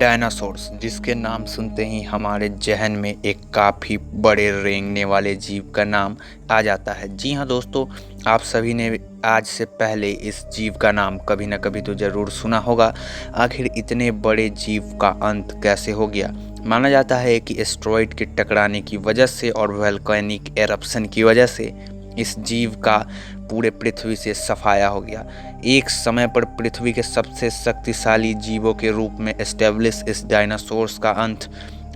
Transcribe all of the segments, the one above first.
Dinosaurs जिसके नाम सुनते ही हमारे जहन में एक काफ़ी बड़े रेंगने वाले जीव का नाम आ जाता है। जी हाँ दोस्तों, आप सभी ने आज से पहले इस जीव का नाम कभी ना कभी तो ज़रूर सुना होगा। आखिर इतने बड़े जीव का अंत कैसे हो गया? माना जाता है कि एस्टेरॉयड के टकराने की वजह से और वोल्केनिक एरप्शन की वजह से इस जीव का पूरे पृथ्वी से सफाया हो गया। एक समय पर पृथ्वी के सबसे शक्तिशाली जीवों के रूप में एस्टेब्लिश इस डायनासोर्स का अंत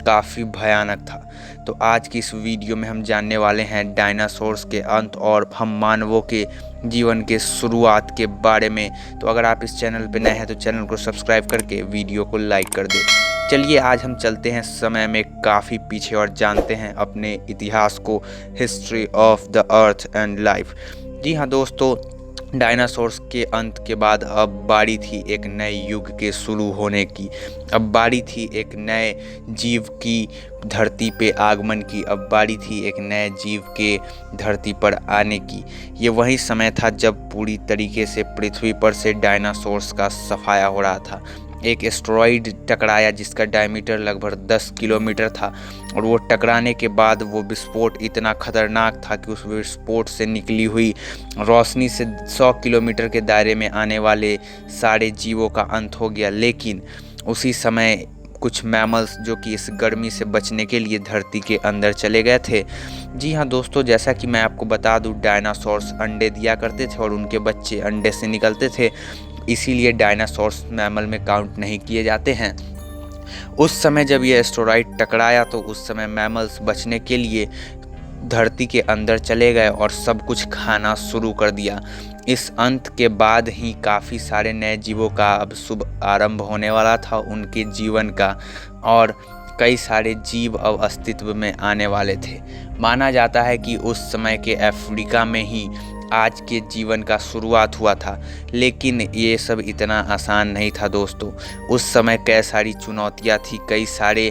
काफ़ी भयानक था। तो आज की इस वीडियो में हम जानने वाले हैं डायनासोर्स के अंत और हम मानवों के जीवन के शुरुआत के बारे में। तो अगर आप इस चैनल पर नए हैं तो चैनल को सब्सक्राइब करके वीडियो को लाइक कर दें। चलिए आज हम चलते हैं समय में काफ़ी पीछे और जानते हैं अपने इतिहास को, history of the earth and life. जी हाँ दोस्तों, डायनासोर्स के अंत के बाद अब बारी थी एक नए युग के शुरू होने की। अब बारी थी एक नए जीव की धरती पे आगमन की। अब बारी थी एक नए जीव के धरती पर आने की। ये वही समय था जब पूरी तरीके से पृथ्वी पर से डायनासोर्स का सफाया हो रहा था। एक एस्टेरॉयड टकराया जिसका डायमीटर लगभग 10 किलोमीटर था और वो टकराने के बाद वो विस्फोट इतना खतरनाक था कि उस विस्फोट से निकली हुई रोशनी से 100 किलोमीटर के दायरे में आने वाले सारे जीवों का अंत हो गया। लेकिन उसी समय कुछ मैमल्स जो कि इस गर्मी से बचने के लिए धरती के अंदर चले गए थे। जी हाँ दोस्तों, जैसा कि मैं आपको बता दूं, डायनासोर्स अंडे दिया करते थे और उनके बच्चे अंडे से निकलते थे, इसीलिए डायनासोर्स मैमल में काउंट नहीं किए जाते हैं। उस समय जब ये एस्टेरॉयड टकराया तो उस समय मैमल्स बचने के लिए धरती के अंदर चले गए और सब कुछ खाना शुरू कर दिया। इस अंत के बाद ही काफ़ी सारे नए जीवों का अब शुभ आरंभ होने वाला था उनके जीवन का, और कई सारे जीव अब अस्तित्व में आने वाले थे। माना जाता है कि उस समय के अफ्रीका में ही आज के जीवन का शुरुआत हुआ था। लेकिन ये सब इतना आसान नहीं था दोस्तों। उस समय कई सारी चुनौतियाँ थी, कई सारे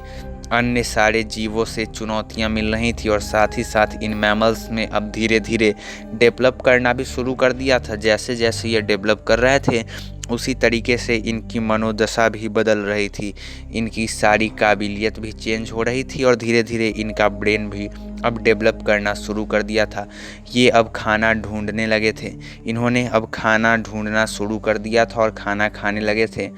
अन्य सारे जीवों से चुनौतियां मिल रही थी और साथ ही साथ इन मैमल्स में अब धीरे धीरे डेवलप करना भी शुरू कर दिया था। जैसे जैसे ये डेवलप कर रहे थे उसी तरीके से इनकी मनोदशा भी बदल रही थी, इनकी सारी काबिलियत भी चेंज हो रही थी और धीरे धीरे इनका ब्रेन भी अब डेवलप करना शुरू कर दिया था। ये अब खाना ढूंढने लगे थे, इन्होंने अब खाना ढूंढना शुरू कर दिया था और खाना खाने लगे थे।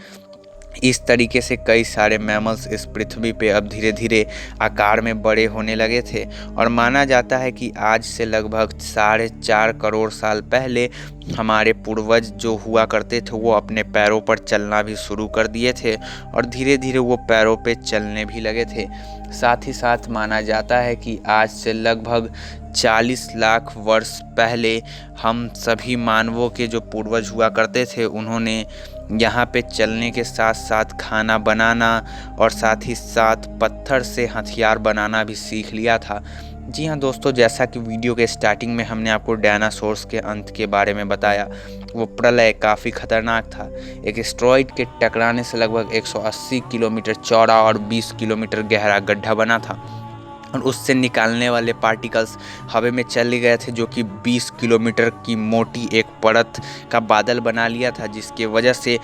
इस तरीके से कई सारे मैमल्स इस पृथ्वी पे अब धीरे धीरे आकार में बड़े होने लगे थे और माना जाता है कि आज से लगभग 4.5 करोड़ साल पहले हमारे पूर्वज जो हुआ करते थे वो अपने पैरों पर चलना भी शुरू कर दिए थे और धीरे धीरे वो पैरों पे चलने भी लगे थे। साथ ही साथ माना जाता है कि आज से लगभग 40 लाख वर्ष पहले हम सभी मानवों के जो पूर्वज हुआ करते थे उन्होंने यहाँ पे चलने के साथ साथ खाना बनाना और साथ ही साथ पत्थर से हथियार बनाना भी सीख लिया था। जी हाँ दोस्तों, जैसा कि वीडियो के स्टार्टिंग में हमने आपको डायनासोर्स के अंत के बारे में बताया, वो प्रलय काफ़ी खतरनाक था। एक एस्टेरॉयड के टकराने से लगभग 180 किलोमीटर चौड़ा और 20 किलोमीटर गहरा गड्ढा बना था और उससे निकालने वाले पार्टिकल्स हवा में चले गए थे जो कि 20 किलोमीटर की मोटी एक परत का बादल बना लिया था, जिसके वजह से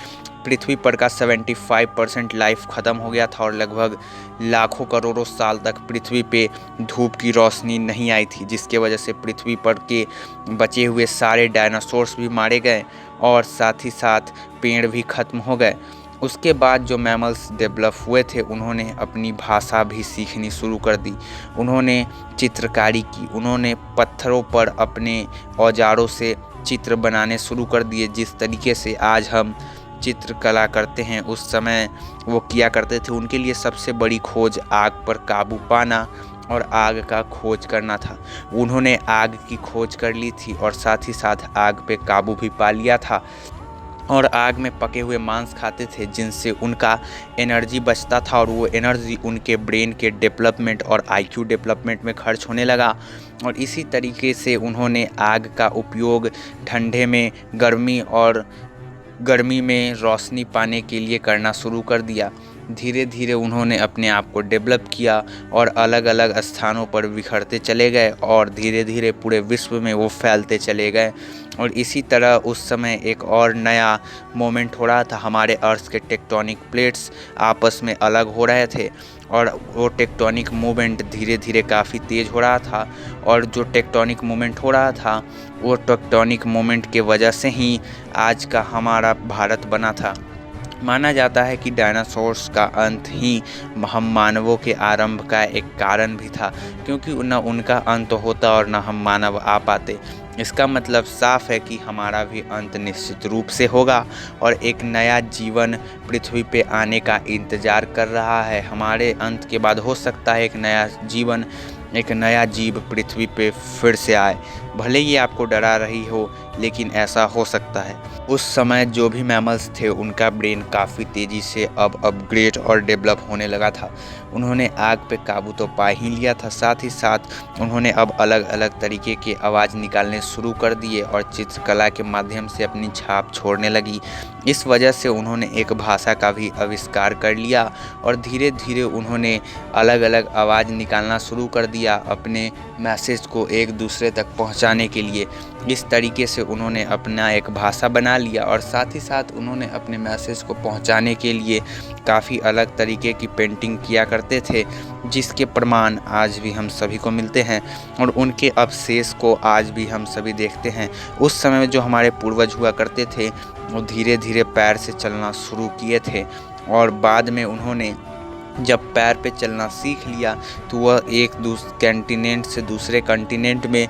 पृथ्वी पर का 75% लाइफ ख़त्म हो गया था और लगभग लाखों करोड़ों साल तक पृथ्वी पे धूप की रोशनी नहीं आई थी, जिसके वजह से पृथ्वी पर के बचे हुए सारे डायनासोर्स भी मारे गए और साथ ही साथ पेड़ भी ख़त्म हो गए। उसके बाद जो मैमल्स डेवलप हुए थे उन्होंने अपनी भाषा भी सीखनी शुरू कर दी, उन्होंने चित्रकारी की, उन्होंने पत्थरों पर अपने औजारों से चित्र बनाने शुरू कर दिए। जिस तरीके से आज हम चित्रकला करते हैं उस समय वो किया करते थे। उनके लिए सबसे बड़ी खोज आग पर काबू पाना और आग का खोज करना था। उन्होंने आग की खोज कर ली थी और साथ ही साथ आग पे काबू भी पा लिया था और आग में पके हुए मांस खाते थे जिनसे उनका एनर्जी बचता था और वो एनर्जी उनके ब्रेन के डेवलपमेंट और आईक्यू डेवलपमेंट में खर्च होने लगा। और इसी तरीके से उन्होंने आग का उपयोग ठंडे में गर्मी और गर्मी में रोशनी पाने के लिए करना शुरू कर दिया। धीरे धीरे उन्होंने अपने आप को डेवलप किया और अलग अलग स्थानों पर बिखरते चले गए और धीरे धीरे पूरे विश्व में वो फैलते चले गए। और इसी तरह उस समय एक और नया मोमेंट हो रहा था, हमारे अर्थ के टेक्टोनिक प्लेट्स आपस में अलग हो रहे थे और वो टेक्टोनिक मूवमेंट धीरे धीरे काफ़ी तेज़ हो रहा था। और जो टेक्टोनिक मूवमेंट हो रहा था वो टेक्टोनिक मूवमेंट के वजह से ही आज का हमारा भारत बना था। माना जाता है कि डायनासोर्स का अंत ही हम मानवों के आरंभ का एक कारण भी था, क्योंकि न उनका अंत होता और न हम मानव आ पाते। इसका मतलब साफ है कि हमारा भी अंत निश्चित रूप से होगा और एक नया जीवन पृथ्वी पे आने का इंतज़ार कर रहा है। हमारे अंत के बाद हो सकता है एक नया जीवन, एक नया जीव पृथ्वी पे फिर से आए। भले ही आपको डरा रही हो, लेकिन ऐसा हो सकता है। उस समय जो भी मैमल्स थे उनका ब्रेन काफ़ी तेज़ी से अब अपग्रेड और डेवलप होने लगा था। उन्होंने आग पे काबू तो पा ही लिया था, साथ ही साथ उन्होंने अब अलग अलग तरीके के आवाज़ निकालने शुरू कर दिए और चित्रकला के माध्यम से अपनी छाप छोड़ने लगी। इस वजह से उन्होंने एक भाषा का भी आविष्कार कर लिया और धीरे धीरे उन्होंने अलग अलग आवाज़ निकालना शुरू कर दिया अपने मैसेज को एक दूसरे तक पहुंचाने के लिए। इस तरीके से उन्होंने अपना एक भाषा बना लिया और साथ ही साथ उन्होंने अपने मैसेज को पहुंचाने के लिए काफ़ी अलग तरीके की पेंटिंग किया करते थे, जिसके प्रमाण आज भी हम सभी को मिलते हैं और उनके अवशेष को आज भी हम सभी देखते हैं। उस समय में जो हमारे पूर्वज हुआ करते थे वो धीरे धीरे पैर से चलना शुरू किए थे और बाद में उन्होंने जब पैर पे चलना सीख लिया तो वह एक कंटिनेंट से दूसरे कंटिनेंट में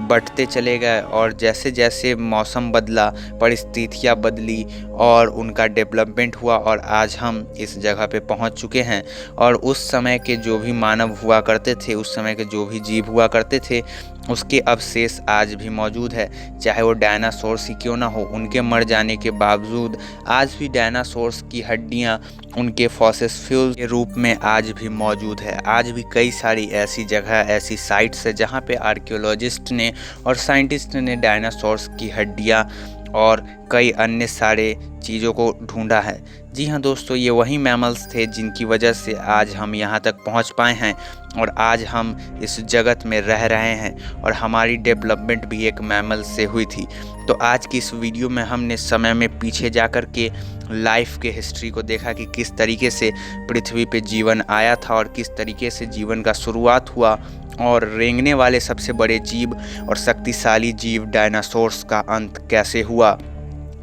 बढ़ते चले गए और जैसे जैसे मौसम बदला, परिस्थितियाँ बदली और उनका डेवलपमेंट हुआ और आज हम इस जगह पे पहुंच चुके हैं। और उस समय के जो भी मानव हुआ करते थे, उस समय के जो भी जीव हुआ करते थे, उसके अवशेष आज भी मौजूद है। चाहे वो डायनासोर्स ही क्यों ना हो, उनके मर जाने के बावजूद आज भी डायनासोर्स की हड्डियाँ उनके फॉसिल के रूप में आज भी मौजूद है। आज भी कई सारी ऐसी जगह, ऐसी साइट्स है जहाँ पे आर्कियोलॉजिस्ट ने और साइंटिस्ट ने डायनासोर्स की हड्डियाँ और कई अन्य सारे चीज़ों को ढूंढा है। जी हाँ दोस्तों, ये वही मैमल्स थे जिनकी वजह से आज हम यहाँ तक पहुँच पाए हैं और आज हम इस जगत में रह रहे हैं और हमारी डेवलपमेंट भी एक मैमल से हुई थी। तो आज की इस वीडियो में हमने समय में पीछे जा कर के लाइफ के हिस्ट्री को देखा कि किस तरीके से पृथ्वी पे जीवन आया था और किस तरीके से जीवन का शुरुआत हुआ और रेंगने वाले सबसे बड़े जीव और शक्तिशाली जीव डायनासोर्स का अंत कैसे हुआ,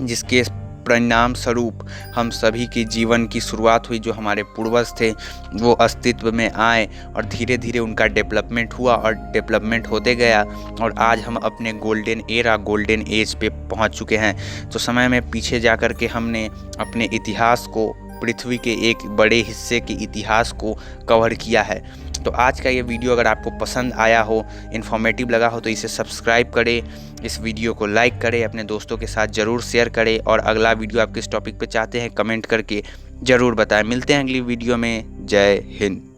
जिसके परिणाम स्वरूप हम सभी की जीवन की शुरुआत हुई। जो हमारे पूर्वज थे वो अस्तित्व में आए और धीरे धीरे उनका डेवलपमेंट हुआ और डेवलपमेंट होते गया और आज हम अपने गोल्डन एज पे पहुंच चुके हैं। तो समय में पीछे जा कर के हमने अपने इतिहास को, पृथ्वी के एक बड़े हिस्से के इतिहास को कवर किया है। तो आज का ये वीडियो अगर आपको पसंद आया हो, इन्फॉर्मेटिव लगा हो, तो इसे सब्सक्राइब करें, इस वीडियो को लाइक करें, अपने दोस्तों के साथ ज़रूर शेयर करें और अगला वीडियो आप किस टॉपिक पे चाहते हैं कमेंट करके ज़रूर बताएं। मिलते हैं अगली वीडियो में। जय हिंद।